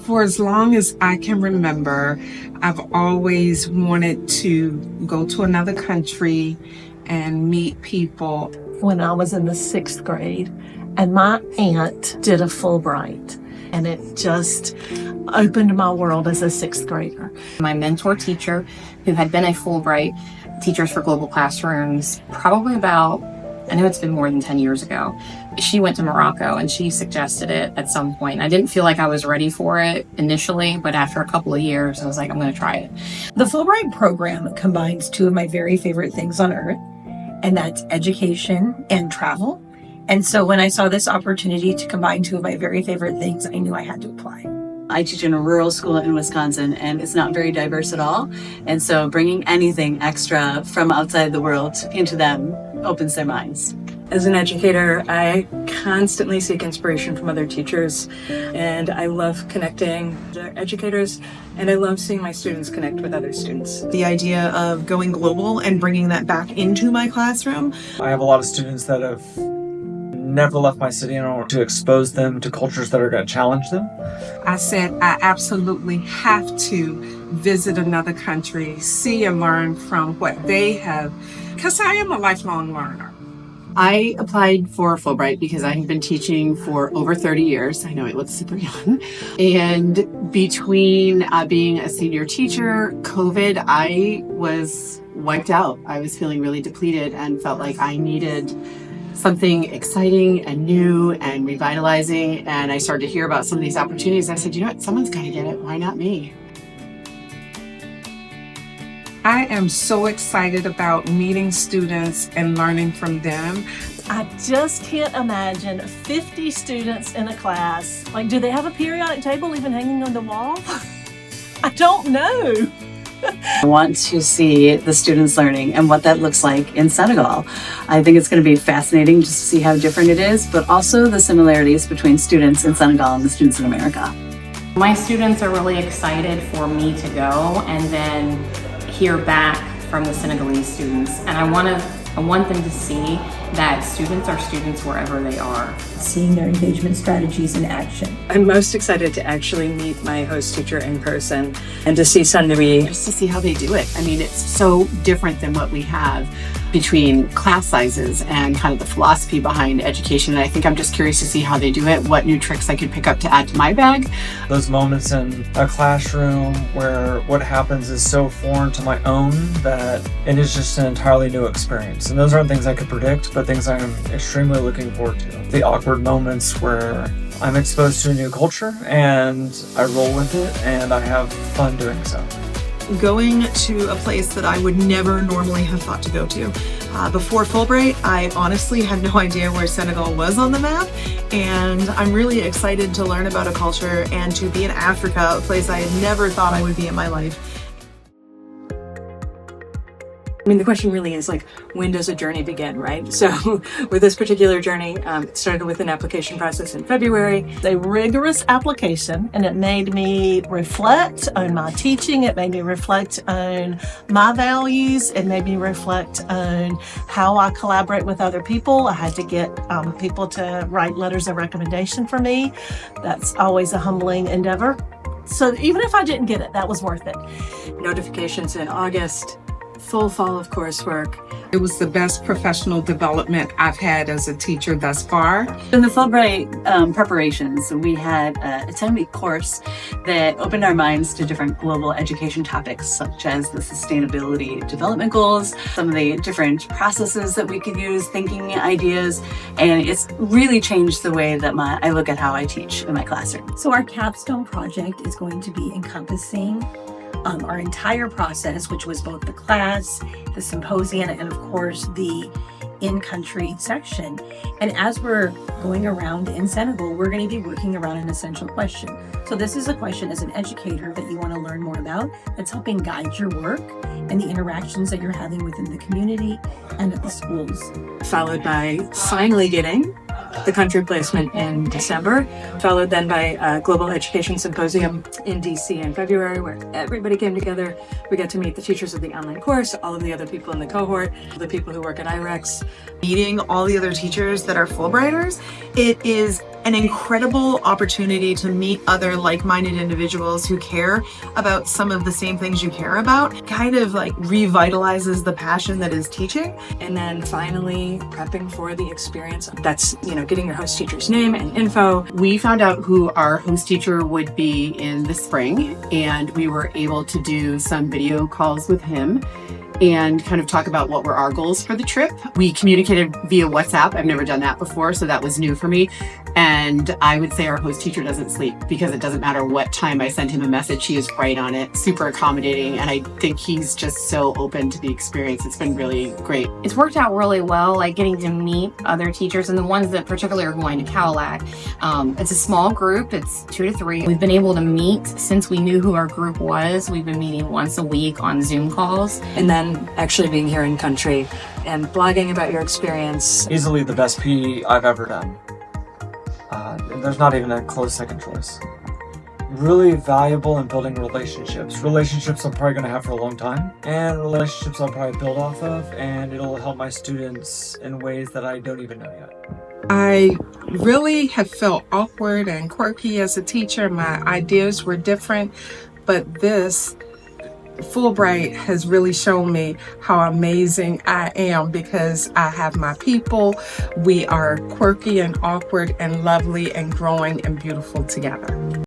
For as long as I can remember, I've always wanted to go to another country and meet people. When I was in the 6th grade, and my aunt did a Fulbright, and it just opened my world as a 6th grader. My mentor teacher, who had been a Fulbright Teachers for Global Classrooms, probably about, I know it's been more than 10 years ago. She went to Morocco and she suggested it at some point. I didn't feel like I was ready for it initially, but after a couple of years, I was like, I'm going to try it. The Fulbright program combines two of my very favorite things on earth, and that's education and travel. And so when I saw this opportunity to combine two of my very favorite things, I knew I had to apply. I teach in a rural school in Wisconsin, and it's not very diverse at all. And so bringing anything extra from outside the world into them opens their minds. As an educator, I constantly seek inspiration from other teachers, and I love connecting to educators, and I love seeing my students connect with other students. The idea of going global and bringing that back into my classroom. I have a lot of students that have never left my city in order to expose them to cultures that are going to challenge them. I said I absolutely have to visit another country, see and learn from what they have, because I am a lifelong learner. I applied for Fulbright because I have been teaching for over 30 years. I know it looks super young. And between being a senior teacher, COVID, I was wiped out. I was feeling really depleted and felt like I needed something exciting and new and revitalizing. And I started to hear about some of these opportunities. I said, you know what, someone's got to get it. Why not me? I am so excited about meeting students and learning from them. I just can't imagine 50 students in a class. Like, do they have a periodic table even hanging on the wall? I don't know. I want to see the students learning and what that looks like in Senegal. I think it's going to be fascinating just to see how different it is, but also the similarities between students in Senegal and the students in America. My students are really excited for me to go and then hear back from the Senegalese students. And I want them to see that students are students wherever they are. Seeing their engagement strategies in action. I'm most excited to actually meet my host teacher in person and to see Sandery. Just to see how they do it. I mean, it's so different than what we have between class sizes and kind of the philosophy behind education. And I think I'm just curious to see how they do it, what new tricks I could pick up to add to my bag. Those moments in a classroom where what happens is so foreign to my own that it is just an entirely new experience. And those aren't things I could predict, but things I'm extremely looking forward to. The awkward moments where I'm exposed to a new culture and I roll with it and I have fun doing so. Going to a place that I would never normally have thought to go to. Before Fulbright, I honestly had no idea where Senegal was on the map, and I'm really excited to learn about a culture and to be in Africa, a place I had never thought I would be in my life. I mean, the question really is like, when does a journey begin, right? So with this particular journey, it started with an application process in February. A rigorous application, and it made me reflect on my teaching. It made me reflect on my values. It made me reflect on how I collaborate with other people. I had to get people to write letters of recommendation for me. That's always a humbling endeavor. So even if I didn't get it, that was worth it. Notifications in August. Full fall of coursework. It was the best professional development I've had as a teacher thus far. In the Fulbright preparations, we had a 10-week course that opened our minds to different global education topics, such as the sustainability development goals, some of the different processes that we could use, thinking ideas, and it's really changed the way that I look at how I teach in my classroom. So our capstone project is going to be encompassing our entire process, which was both the class, the symposium, and of course the in-country section. And as we're going around in Senegal, we're going to be working around an essential question. So this is a question as an educator that you want to learn more about, that's helping guide your work and the interactions that you're having within the community and at the schools. Followed by finally getting the country placement in December, followed then by a Global Education Symposium in DC in February, where everybody came together. We got to meet the teachers of the online course, all of the other people in the cohort, the people who work at IREX. Meeting all the other teachers that are Fulbrighters It is an incredible opportunity to meet other like-minded individuals who care about some of the same things you care about. Kind of like revitalizes the passion that is teaching. And then finally prepping for the experience. That's, getting your host teacher's name and info. We found out who our host teacher would be in the spring, and we were able to do some video calls with him and kind of talk about what were our goals for the trip. We communicated via WhatsApp. I've never done that before, so that was new for me. And I would say our host teacher doesn't sleep, because it doesn't matter what time I send him a message, he is right on it, super accommodating, and I think he's just so open to the experience. It's been really great. It's worked out really well, like getting to meet other teachers and the ones that particularly are going to Cadillac. It's a small group, it's 2 to 3. We've been able to meet since we knew who our group was. We've been meeting once a week on Zoom calls. And then actually being here in country and blogging about your experience. Easily the best PE I've ever done. There's not even a close second choice. Really valuable in building relationships. Relationships I'm probably going to have for a long time, and relationships I'll probably build off of, and it'll help my students in ways that I don't even know yet. I really have felt awkward and quirky as a teacher. My ideas were different, but this Fulbright has really shown me how amazing I am, because I have my people. We are quirky and awkward and lovely and growing and beautiful together.